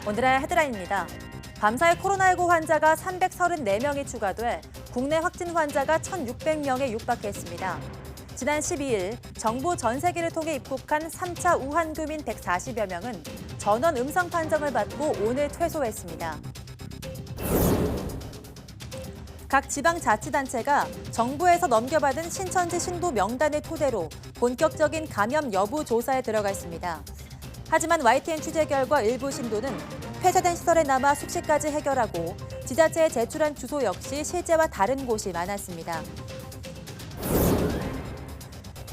오늘의 헤드라인입니다. 밤사이 코로나19 환자가 334명이 추가돼 국내 확진 환자가 1,600명에 육박했습니다. 지난 12일 정부 전세기를 통해 입국한 3차 우한 교민 140여 명은 전원 음성 판정을 받고 오늘 퇴소했습니다. 각 지방자치단체가 정부에서 넘겨받은 신천지 신도 명단을 토대로 본격적인 감염 여부 조사에 들어갔습니다. 하지만 YTN 취재 결과 일부 신도는 폐쇄된 시설에 남아 숙식까지 해결하고 지자체에 제출한 주소 역시 실제와 다른 곳이 많았습니다.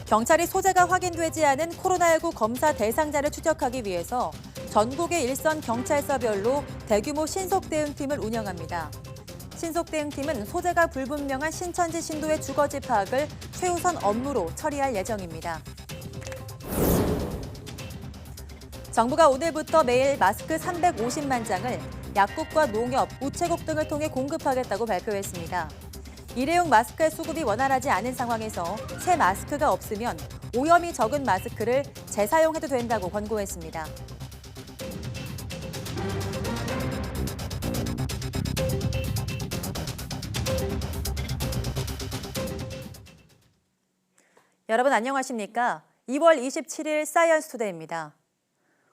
경찰이 소재가 확인되지 않은 코로나19 검사 대상자를 추적하기 위해서 전국의 일선 경찰서별로 대규모 신속대응팀을 운영합니다. 신속대응팀은 소재가 불분명한 신천지 신도의 주거지 파악을 최우선 업무로 처리할 예정입니다. 정부가 오늘부터 매일 마스크 350만 장을 약국과 농협, 우체국 등을 통해 공급하겠다고 발표했습니다. 일회용 마스크의 수급이 원활하지 않은 상황에서 새 마스크가 없으면 오염이 적은 마스크를 재사용해도 된다고 권고했습니다. 여러분 안녕하십니까? 2월 27일 사이언스 투데이입니다.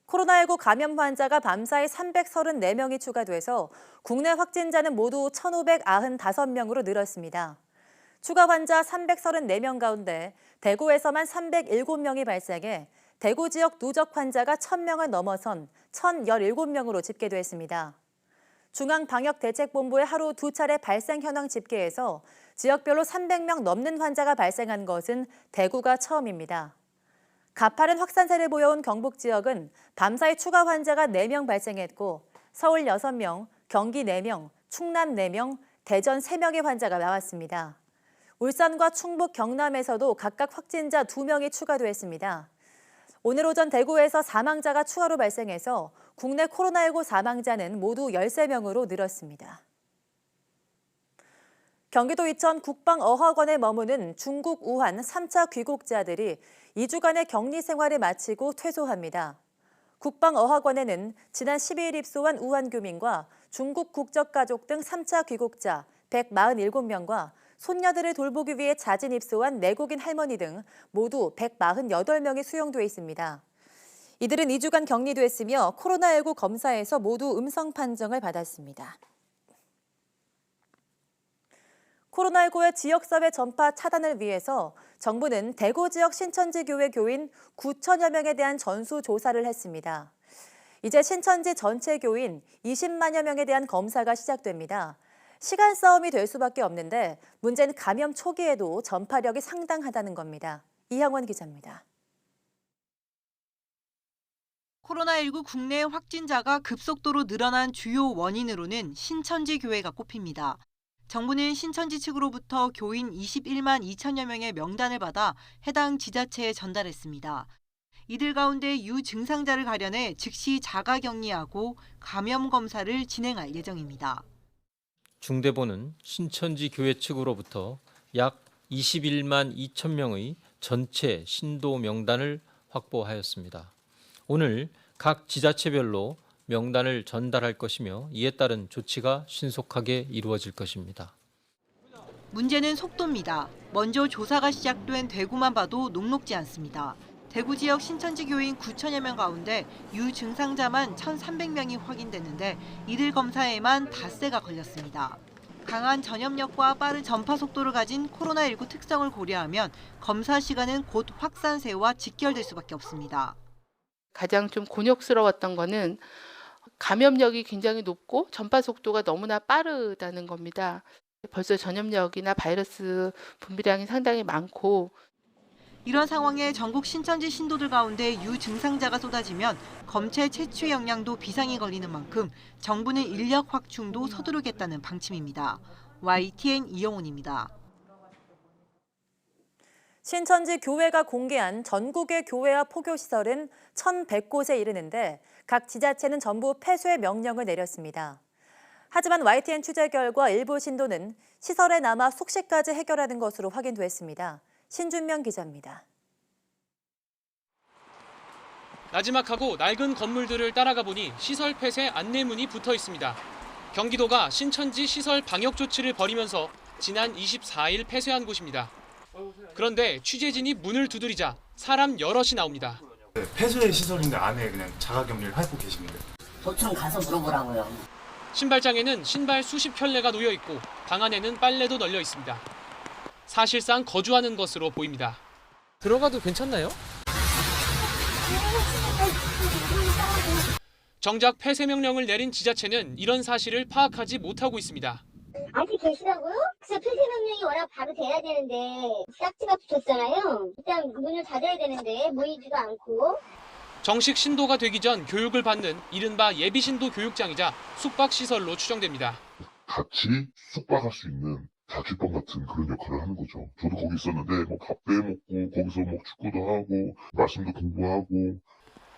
코로나19 감염 환자가 밤사이 334명이 추가돼서 국내 확진자는 모두 1,595명으로 늘었습니다. 추가 환자 334명 가운데 대구에서만 307명이 발생해 대구 지역 누적 환자가 1,000명을 넘어선 1,017명으로 집계됐습니다. 중앙방역대책본부의 하루 2차례 발생 현황 집계에서 지역별로 300명 넘는 환자가 발생한 것은 대구가 처음입니다. 가파른 확산세를 보여온 경북 지역은 밤사이 추가 환자가 4명 발생했고 서울 6명, 경기 4명, 충남 4명, 대전 3명의 환자가 나왔습니다. 울산과 충북, 경남에서도 각각 확진자 2명이 추가됐습니다. 오늘 오전 대구에서 사망자가 추가로 발생해서 국내 코로나19 사망자는 모두 13명으로 늘었습니다. 경기도 이천 국방어학원에 머무는 중국 우한 3차 귀국자들이 2주간의 격리 생활을 마치고 퇴소합니다. 국방어학원에는 지난 12일 입소한 우한 교민과 중국 국적가족 등 3차 귀국자 147명과 손녀들을 돌보기 위해 자진 입소한 내국인 할머니 등 모두 148명이 수용돼 있습니다. 이들은 2주간 격리됐으며 코로나19 검사에서 모두 음성 판정을 받았습니다. 코로나19의 지역사회 전파 차단을 위해서 정부는 대구 지역 신천지 교회 교인 9천여 명에 대한 전수조사를 했습니다. 이제 신천지 전체 교인 20만여 명에 대한 검사가 시작됩니다. 시간 싸움이 될 수밖에 없는데 문제는 감염 초기에도 전파력이 상당하다는 겁니다. 이형원 기자입니다. 코로나19 국내 확진자가 급속도로 늘어난 주요 원인으로는 신천지 교회가 꼽힙니다. 정부는 신천지 측으로부터 교인 21만 2천여 명의 명단을 받아 해당 지자체에 전달했습니다. 이들 가운데 유증상자를 가려내 즉시 자가격리하고 감염 검사를 진행할 예정입니다. 중대본은 신천지 교회 측으로부터 약 21만 2천 명의 전체 신도 명단을 확보하였습니다. 오늘 각 지자체별로 명단을 전달할 것이며 이에 따른 조치가 신속하게 이루어질 것입니다. 문제는 속도입니다. 먼저 조사가 시작된 대구만 봐도 녹록지 않습니다. 대구 지역 신천지 교인 9천여 명 가운데 유증상자만 1,300명이 확인됐는데 이들 검사에만 닷새가 걸렸습니다. 강한 전염력과 빠른 전파 속도를 가진 코로나19 특성을 고려하면 검사 시간은 곧 확산세와 직결될 수밖에 없습니다. 가장 좀 곤욕스러웠던 거는 감염력이 굉장히 높고 전파 속도가 너무나 빠르다는 겁니다. 벌써 전염력이나 바이러스 분비량이 상당히 많고 이런 상황에 전국 신천지 신도들 가운데 유증상자가 쏟아지면 검체 채취 역량도 비상이 걸리는 만큼 정부는 인력 확충도 서두르겠다는 방침입니다. YTN 이영훈입니다. 신천지 교회가 공개한 전국의 교회와 포교시설은 1,100곳에 이르는데 각 지자체는 전부 폐쇄 명령을 내렸습니다. 하지만 YTN 취재 결과 일부 신도는 시설에 남아 숙식까지 해결하는 것으로 확인됐습니다. 신준명 기자입니다. 나지막하고 낡은 건물들을 따라가 보니 시설 폐쇄 안내문이 붙어 있습니다. 경기도가 신천지 시설 방역 조치를 벌이면서 지난 24일 폐쇄한 곳입니다. 그런데 취재진이 문을 두드리자 사람 여럿이 나옵니다. 폐쇄 시설인데 안에 그냥 자가격리를 하고 계십니다. 도청 가서 물어보라고요. 신발장에는 신발 수십 켤레가 놓여 있고 방 안에는 빨래도 널려 있습니다. 사실상 거주하는 것으로 보입니다. 들어가도 괜찮나요? 정작 폐쇄 명령을 내린 지자체는 이런 사실을 파악하지 못하고 있습니다. 아직 계시다고요? 그래서 폐쇄 명령이 워낙 바로 돼야 되는데 싹지가 붙었잖아요. 일단 문을 닫아야 되는데 모이지도 않고. 정식 신도가 되기 전 교육을 받는 이른바 예비신도 교육장이자 숙박시설로 추정됩니다. 같이 숙박할 수 있는 자취방 같은 그런 역할을 하는 거죠. 저도 거기 있었는데 뭐 밥 빼먹고 거기서 뭐 축구도 하고 말씀도 공부하고.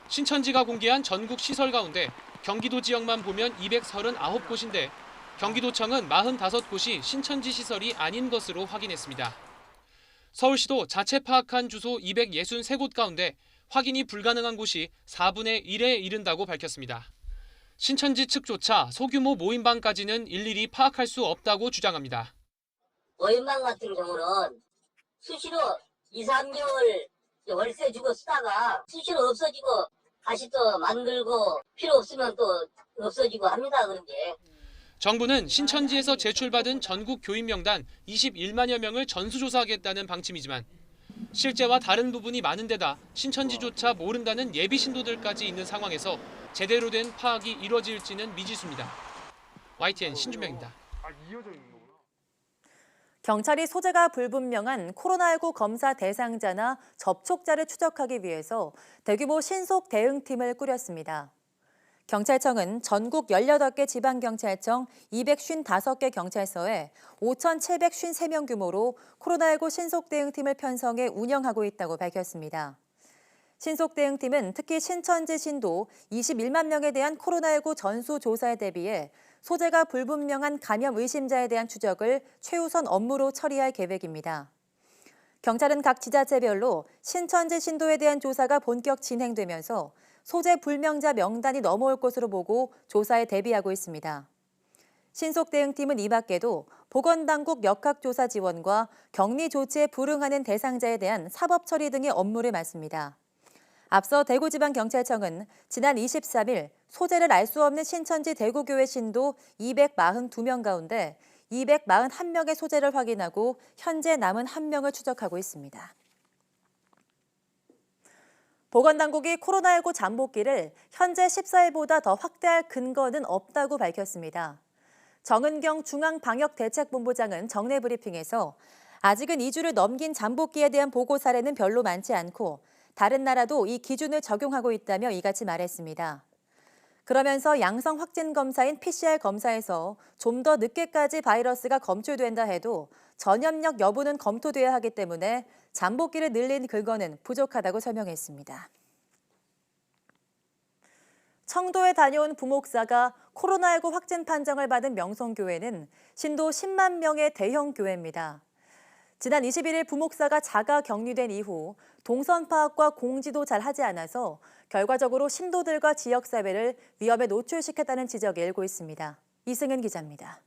신천지가 공개한 전국 시설 가운데 경기도 지역만 보면 239곳인데 경기도청은 45곳이 신천지 시설이 아닌 것으로 확인했습니다. 서울시도 자체 파악한 주소 263곳 가운데 확인이 불가능한 곳이 4분의 1에 이른다고 밝혔습니다. 신천지 측조차 소규모 모임방까지는 일일이 파악할 수 없다고 주장합니다. 모임방 같은 경우는 수시로 2, 3개월 월세 주고 쓰다가 수시로 없어지고 다시 또 만들고 필요 없으면 또 없어지고 합니다. 그런 게. 정부는 신천지에서 제출받은 전국 교인 명단 21만여 명을 전수조사하겠다는 방침이지만 실제와 다른 부분이 많은 데다 신천지조차 모른다는 예비 신도들까지 있는 상황에서 제대로 된 파악이 이루어질지는 미지수입니다. YTN 신준명입니다. 경찰이 소재가 불분명한 코로나19 검사 대상자나 접촉자를 추적하기 위해서 대규모 신속 대응팀을 꾸렸습니다. 경찰청은 전국 18개 지방경찰청 255개 경찰서에 5,753명 규모로 코로나19 신속대응팀을 편성해 운영하고 있다고 밝혔습니다. 신속대응팀은 특히 신천지 신도 21만 명에 대한 코로나19 전수조사에 대비해 소재가 불분명한 감염 의심자에 대한 추적을 최우선 업무로 처리할 계획입니다. 경찰은 각 지자체별로 신천지 신도에 대한 조사가 본격 진행되면서 소재 불명자 명단이 넘어올 것으로 보고 조사에 대비하고 있습니다. 신속대응팀은 이 밖에도 보건당국 역학조사 지원과 격리 조치에 불응하는 대상자에 대한 사법 처리 등의 업무를 맡습니다. 앞서 대구지방경찰청은 지난 23일 소재를 알 수 없는 신천지 대구교회 신도 242명 가운데 241명의 소재를 확인하고 현재 남은 1명을 추적하고 있습니다. 보건당국이 코로나19 잠복기를 현재 14일보다 더 확대할 근거는 없다고 밝혔습니다. 정은경 중앙방역대책본부장은 정례 브리핑에서 아직은 2주를 넘긴 잠복기에 대한 보고 사례는 별로 많지 않고 다른 나라도 이 기준을 적용하고 있다며 이같이 말했습니다. 그러면서 양성 확진 검사인 PCR 검사에서 좀 더 늦게까지 바이러스가 검출된다 해도 전염력 여부는 검토돼야 하기 때문에 잠복기를 늘린 근거는 부족하다고 설명했습니다. 청도에 다녀온 부목사가 코로나19 확진 판정을 받은 명성교회는 신도 10만 명의 대형 교회입니다. 지난 21일 부목사가 자가 격리된 이후 동선 파악과 공지도 잘 하지 않아서 결과적으로 신도들과 지역사회를 위험에 노출시켰다는 지적이 일고 있습니다. 이승은 기자입니다.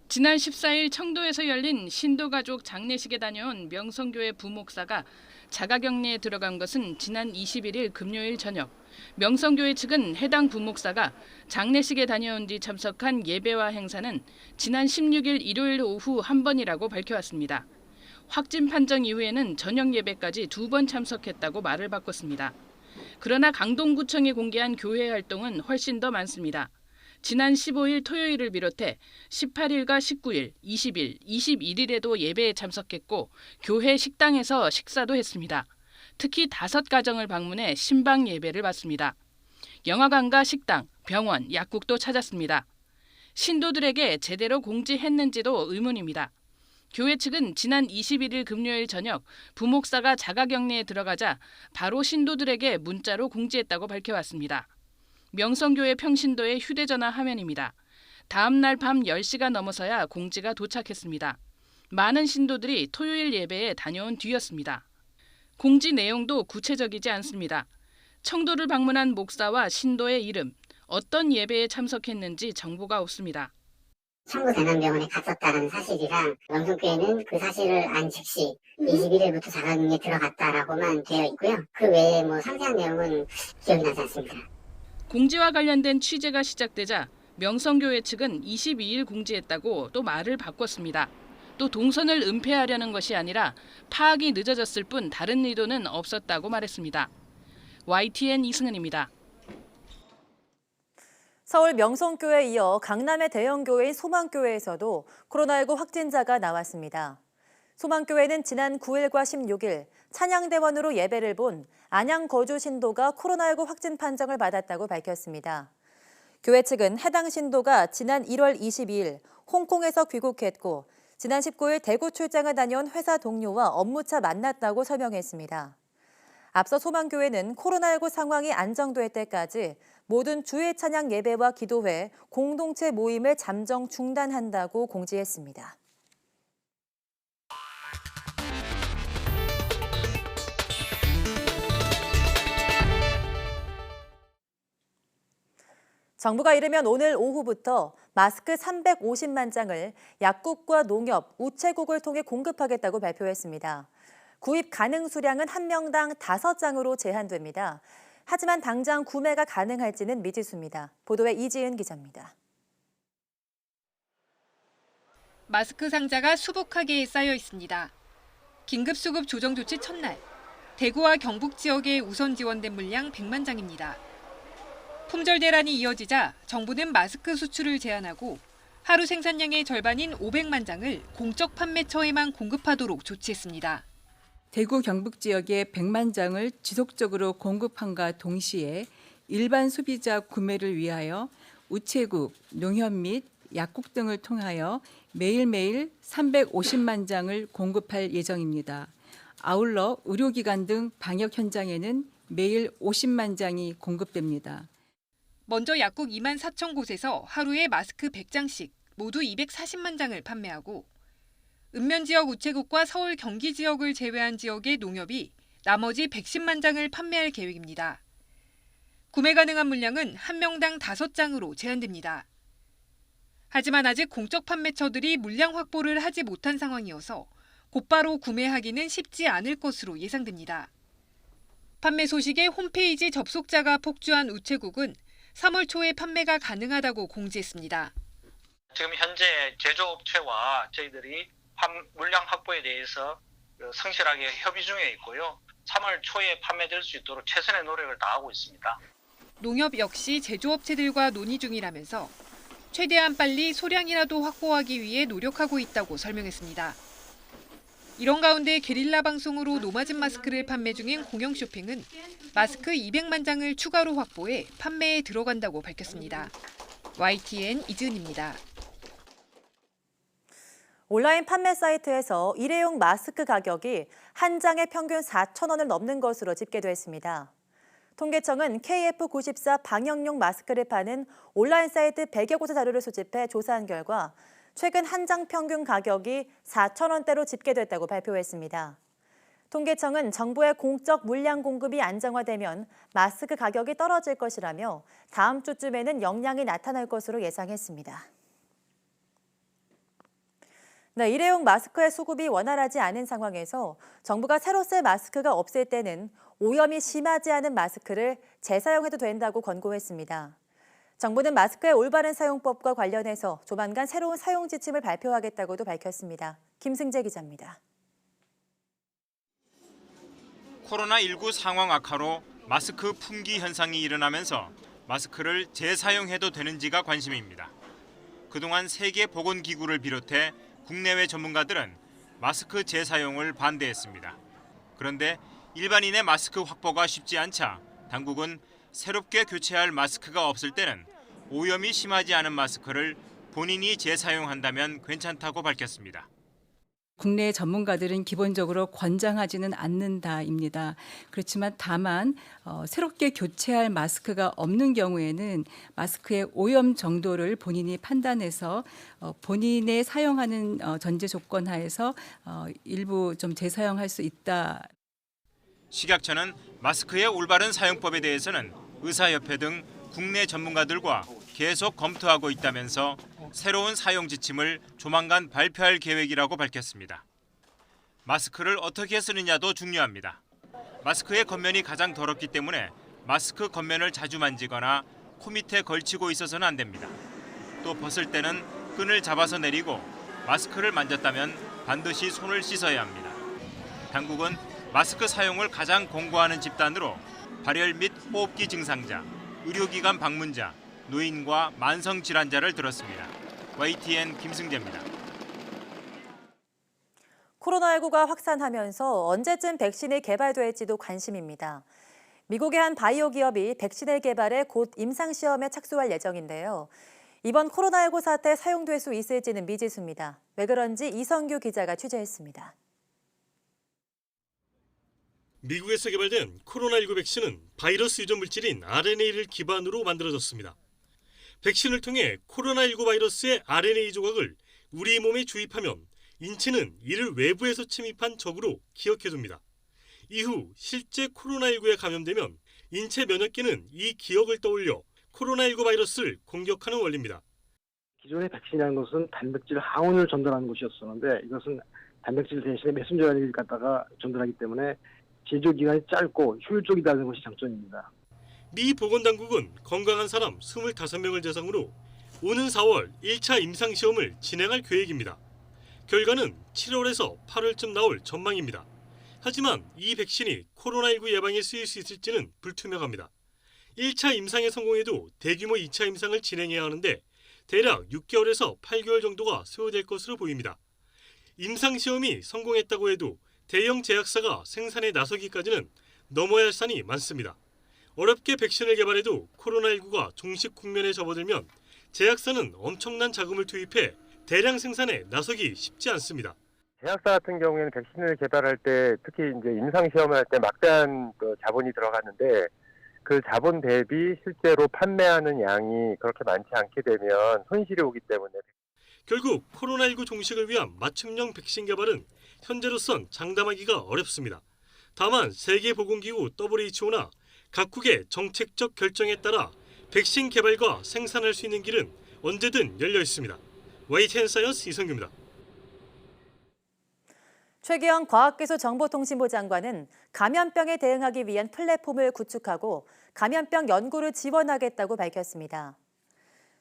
지난 14일 청도에서 열린 신도가족 장례식에 다녀온 명성교회 부목사가 자가격리에 들어간 것은 지난 21일 금요일 저녁. 명성교회 측은 해당 부목사가 장례식에 다녀온 뒤 참석한 예배와 행사는 지난 16일 일요일 오후 한 번이라고 밝혀왔습니다. 확진 판정 이후에는 저녁 예배까지 2번 참석했다고 말을 바꿨습니다. 그러나 강동구청이 공개한 교회 활동은 훨씬 더 많습니다. 지난 15일 토요일을 비롯해 18일과 19일, 20일, 21일에도 예배에 참석했고 교회 식당에서 식사도 했습니다. 특히 5가정을 방문해 신방 예배를 받습니다. 영화관과 식당, 병원, 약국도 찾았습니다. 신도들에게 제대로 공지했는지도 의문입니다. 교회 측은 지난 21일 금요일 저녁 부목사가 자가격리에 들어가자 바로 신도들에게 문자로 공지했다고 밝혀왔습니다. 명성교회 평신도의 휴대전화 화면입니다. 다음 날 밤 10시가 넘어서야 공지가 도착했습니다. 많은 신도들이 토요일 예배에 다녀온 뒤였습니다. 공지 내용도 구체적이지 않습니다. 청도를 방문한 목사와 신도의 이름, 어떤 예배에 참석했는지 정보가 없습니다. 청구대남병원에 갔었다는 사실이랑 명성교회는 그 사실을 안 즉시 21일부터 자가격리에 들어갔다라고만 되어 있고요. 그 외에 상세한 내용은 기억이 나지 않습니다. 공지와 관련된 취재가 시작되자 명성교회 측은 22일 공지했다고 또 말을 바꿨습니다. 또 동선을 은폐하려는 것이 아니라 파악이 늦어졌을 뿐 다른 의도는 없었다고 말했습니다. YTN 이승은입니다. 서울 명성교회에 이어 강남의 대형 교회인 소망교회에서도 코로나19 확진자가 나왔습니다. 소망교회는 지난 9일과 16일 찬양대원으로 예배를 본 안양 거주 신도가 코로나19 확진 판정을 받았다고 밝혔습니다. 교회 측은 해당 신도가 지난 1월 22일 홍콩에서 귀국했고 지난 19일 대구 출장을 다녀온 회사 동료와 업무차 만났다고 설명했습니다. 앞서 소망교회는 코로나19 상황이 안정될 때까지 모든 주일 찬양 예배와 기도회, 공동체 모임을 잠정 중단한다고 공지했습니다. 정부가 이르면 오늘 오후부터 마스크 350만 장을 약국과 농협, 우체국을 통해 공급하겠다고 발표했습니다. 구입 가능 수량은 한 명당 5장으로 제한됩니다. 하지만 당장 구매가 가능할지는 미지수입니다. 보도에 이지은 기자입니다. 마스크 상자가 수북하게 쌓여 있습니다. 긴급수급 조정 조치 첫날, 대구와 경북 지역에 우선 지원된 물량 100만 장입니다. 품절 대란이 이어지자 정부는 마스크 수출을 제한하고 하루 생산량의 절반인 500만 장을 공적 판매처에만 공급하도록 조치했습니다. 대구 경북 지역에 100만 장을 지속적으로 공급함과 동시에 일반 소비자 구매를 위하여 우체국, 농협 및 약국 등을 통하여 매일매일 350만 장을 공급할 예정입니다. 아울러 의료기관 등 방역 현장에는 매일 50만 장이 공급됩니다. 먼저 약국 2만 4천 곳에서 하루에 마스크 100장씩 모두 240만 장을 판매하고 읍면 지역 우체국과 서울 경기 지역을 제외한 지역의 농협이 나머지 110만 장을 판매할 계획입니다. 구매 가능한 물량은 한 명당 5장으로 제한됩니다. 하지만 아직 공적 판매처들이 물량 확보를 하지 못한 상황이어서 곧바로 구매하기는 쉽지 않을 것으로 예상됩니다. 판매 소식에 홈페이지 접속자가 폭주한 우체국은 3월 초에 판매가 가능하다고 공지했습니다. 지금 현재 제조업체와 저희들이 물량 확보에 대해서 성실하게 협의 중에 있고요. 3월 초에 판매될 수 있도록 최선의 노력을 다하고 있습니다. 농협 역시 제조업체들과 논의 중이라면서 최대한 빨리 소량이라도 확보하기 위해 노력하고 있다고 설명했습니다. 이런 가운데 게릴라 방송으로 노마진 마스크를 판매 중인 공영쇼핑은 마스크 200만 장을 추가로 확보해 판매에 들어간다고 밝혔습니다. YTN 이지은입니다. 온라인 판매 사이트에서 일회용 마스크 가격이 한 장에 평균 4,000원을 넘는 것으로 집계됐습니다. 통계청은 KF94 방역용 마스크를 파는 온라인 사이트 100여 곳의 자료를 수집해 조사한 결과 최근 한 장 평균 가격이 4,000원대로 집계됐다고 발표했습니다. 통계청은 정부의 공적 물량 공급이 안정화되면 마스크 가격이 떨어질 것이라며 다음 주쯤에는 영향이 나타날 것으로 예상했습니다. 네, 일회용 마스크의 수급이 원활하지 않은 상황에서 정부가 새로 쓸 마스크가 없을 때는 오염이 심하지 않은 마스크를 재사용해도 된다고 권고했습니다. 정부는 마스크의 올바른 사용법과 관련해서 조만간 새로운 사용 지침을 발표하겠다고도 밝혔습니다. 김승재 기자입니다. 코로나19 상황 악화로 마스크 품귀 현상이 일어나면서 마스크를 재사용해도 되는지가 관심입니다. 그동안 세계보건기구를 비롯해 국내외 전문가들은 마스크 재사용을 반대했습니다. 그런데 일반인의 마스크 확보가 쉽지 않자 당국은 새롭게 교체할 마스크가 없을 때는 오염이 심하지 않은 마스크를 본인이 재사용한다면 괜찮다고 밝혔습니다. 국내 전문가들은 기본적으로 권장하지는 않는다입니다. 그렇지만 다만 새롭게 교체할 마스크가 없는 경우에는 마스크의 오염 정도를 본인이 판단해서 본인의 사용하는 전제 조건 하에서 일부 좀 재사용할 수 있다. 식약처는 마스크의 올바른 사용법에 대해서는 의사협회 등 국내 전문가들과 계속 검토하고 있다면서 새로운 사용 지침을 조만간 발표할 계획이라고 밝혔습니다. 마스크를 어떻게 쓰느냐도 중요합니다. 마스크의 겉면이 가장 더럽기 때문에 마스크 겉면을 자주 만지거나 코 밑에 걸치고 있어서는 안 됩니다. 또 벗을 때는 끈을 잡아서 내리고 마스크를 만졌다면 반드시 손을 씻어야 합니다. 당국은 마스크 사용을 가장 권고하는 집단으로 발열 및 호흡기 증상자, 의료기관 방문자, 노인과 만성질환자를 들었습니다. YTN 김승재입니다. 코로나19가 확산하면서 언제쯤 백신이 개발될지도 관심입니다. 미국의 한 바이오 기업이 백신을 개발해 곧 임상시험에 착수할 예정인데요. 이번 코로나19 사태에 사용될 수 있을지는 미지수입니다. 왜 그런지 이성규 기자가 취재했습니다. 미국에서 개발된 코로나19 백신은 바이러스 유전 물질인 RNA를 기반으로 만들어졌습니다. 백신을 통해 코로나19 바이러스의 RNA 조각을 우리 몸에 주입하면 인체는 이를 외부에서 침입한 적으로 기억해둡니다. 이후 실제 코로나19에 감염되면 인체 면역계는 이 기억을 떠올려 코로나19 바이러스를 공격하는 원리입니다. 기존의 백신이라는 것은 단백질 항원을 전달하는 것이었었는데 이것은 단백질 대신에 메신저를 갖다가 전달하기 때문에 제조 기간이 짧고 효율적이다는 것이 장점입니다. 미 보건당국은 건강한 사람 25명을 대상으로 오는 4월 1차 임상시험을 진행할 계획입니다. 결과는 7월에서 8월쯤 나올 전망입니다. 하지만 이 백신이 코로나19 예방에 쓰일 수 있을지는 불투명합니다. 1차 임상에 성공해도 대규모 2차 임상을 진행해야 하는데 대략 6개월에서 8개월 정도가 소요될 것으로 보입니다. 임상시험이 성공했다고 해도 대형 제약사가 생산에 나서기까지는 넘어야 할 산이 많습니다. 어렵게 백신을 개발해도 코로나19가 종식 국면에 접어들면 제약사는 엄청난 자금을 투입해 대량 생산에 나서기 쉽지 않습니다. 제약사 같은 경우에는 백신을 개발할 때 특히 이제 임상 시험을 할 때 막대한 자본이 들어가는데 그 자본 대비 실제로 판매하는 양이 그렇게 많지 않게 되면 손실이 오기 때문에 결국 코로나19 종식을 위한 맞춤형 백신 개발은 현재로선 장담하기가 어렵습니다. 다만 세계보건기구 WHO나 각국의 정책적 결정에 따라 백신 개발과 생산할 수 있는 길은 언제든 열려 있습니다. YTN 사이언스 이성규입니다. 최기영 과학기술정보통신부 장관은 감염병에 대응하기 위한 플랫폼을 구축하고 감염병 연구를 지원하겠다고 밝혔습니다.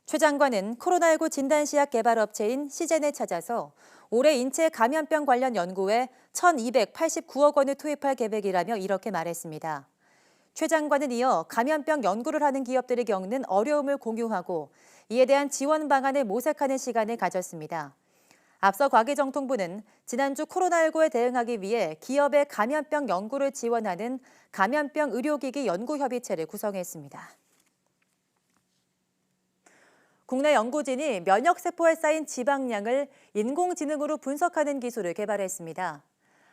최 장관은 코로나19 진단시약 개발업체인 시젠에 찾아서 올해 인체 감염병 관련 연구에 1,289억 원을 투입할 계획이라며 이렇게 말했습니다. 최 장관은 이어 감염병 연구를 하는 기업들이 겪는 어려움을 공유하고 이에 대한 지원 방안을 모색하는 시간을 가졌습니다. 앞서 과기정통부는 지난주 코로나19에 대응하기 위해 기업의 감염병 연구를 지원하는 감염병 의료기기 연구협의체를 구성했습니다. 국내 연구진이 면역세포에 쌓인 지방량을 인공지능으로 분석하는 기술을 개발했습니다.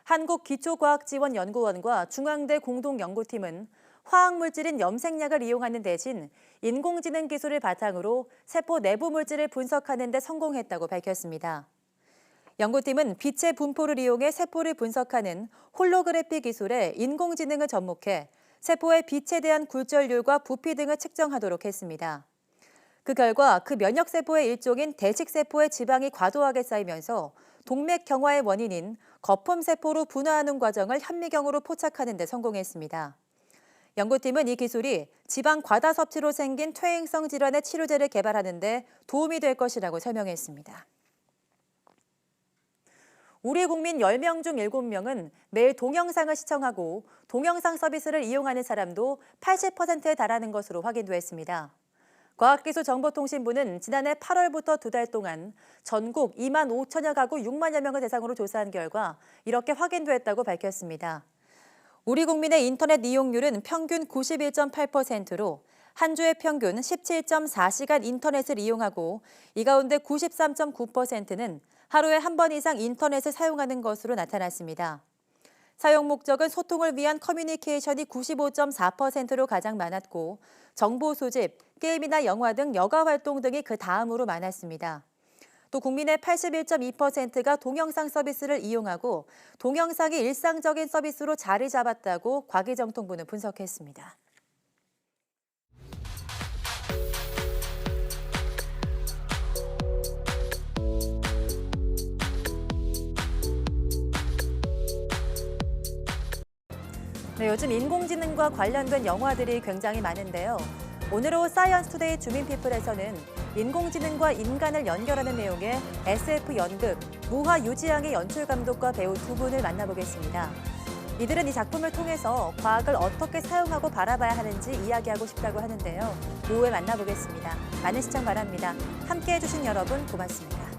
한국기초과학지원연구원과 중앙대 공동연구팀은 화학물질인 염색약을 이용하는 대신 인공지능 기술을 바탕으로 세포 내부 물질을 분석하는 데 성공했다고 밝혔습니다. 연구팀은 빛의 분포를 이용해 세포를 분석하는 홀로그래피 기술에 인공지능을 접목해 세포의 빛에 대한 굴절률과 부피 등을 측정하도록 했습니다. 그 결과 그 면역세포의 일종인 대식세포의 지방이 과도하게 쌓이면서 동맥경화의 원인인 거품세포로 분화하는 과정을 현미경으로 포착하는 데 성공했습니다. 연구팀은 이 기술이 지방 과다 섭취로 생긴 퇴행성 질환의 치료제를 개발하는 데 도움이 될 것이라고 설명했습니다. 우리 국민 10명 중 7명은 매일 동영상을 시청하고 동영상 서비스를 이용하는 사람도 80%에 달하는 것으로 확인됐습니다. 과학기술정보통신부는 지난해 8월부터 2달 동안 전국 2만 5천여 가구 6만여 명을 대상으로 조사한 결과 이렇게 확인됐다고 밝혔습니다. 우리 국민의 인터넷 이용률은 평균 91.8%로 한 주에 평균 17.4시간 인터넷을 이용하고 이 가운데 93.9%는 하루에 한 번 이상 인터넷을 사용하는 것으로 나타났습니다. 사용 목적은 소통을 위한 커뮤니케이션이 95.4%로 가장 많았고 정보 수집, 게임이나 영화 등 여가 활동 등이 그 다음으로 많았습니다. 또 국민의 81.2%가 동영상 서비스를 이용하고 동영상이 일상적인 서비스로 자리 잡았다고 과기정통부는 분석했습니다. 네, 요즘 인공지능과 관련된 영화들이 굉장히 많은데요. 오늘 오후 사이언스투데이 주민피플에서는 인공지능과 인간을 연결하는 내용의 SF 연극 무화 유지양의 연출감독과 배우 두 분을 만나보겠습니다. 이들은 이 작품을 통해서 과학을 어떻게 사용하고 바라봐야 하는지 이야기하고 싶다고 하는데요. 오후에 만나보겠습니다. 많은 시청 바랍니다. 함께해 주신 여러분 고맙습니다.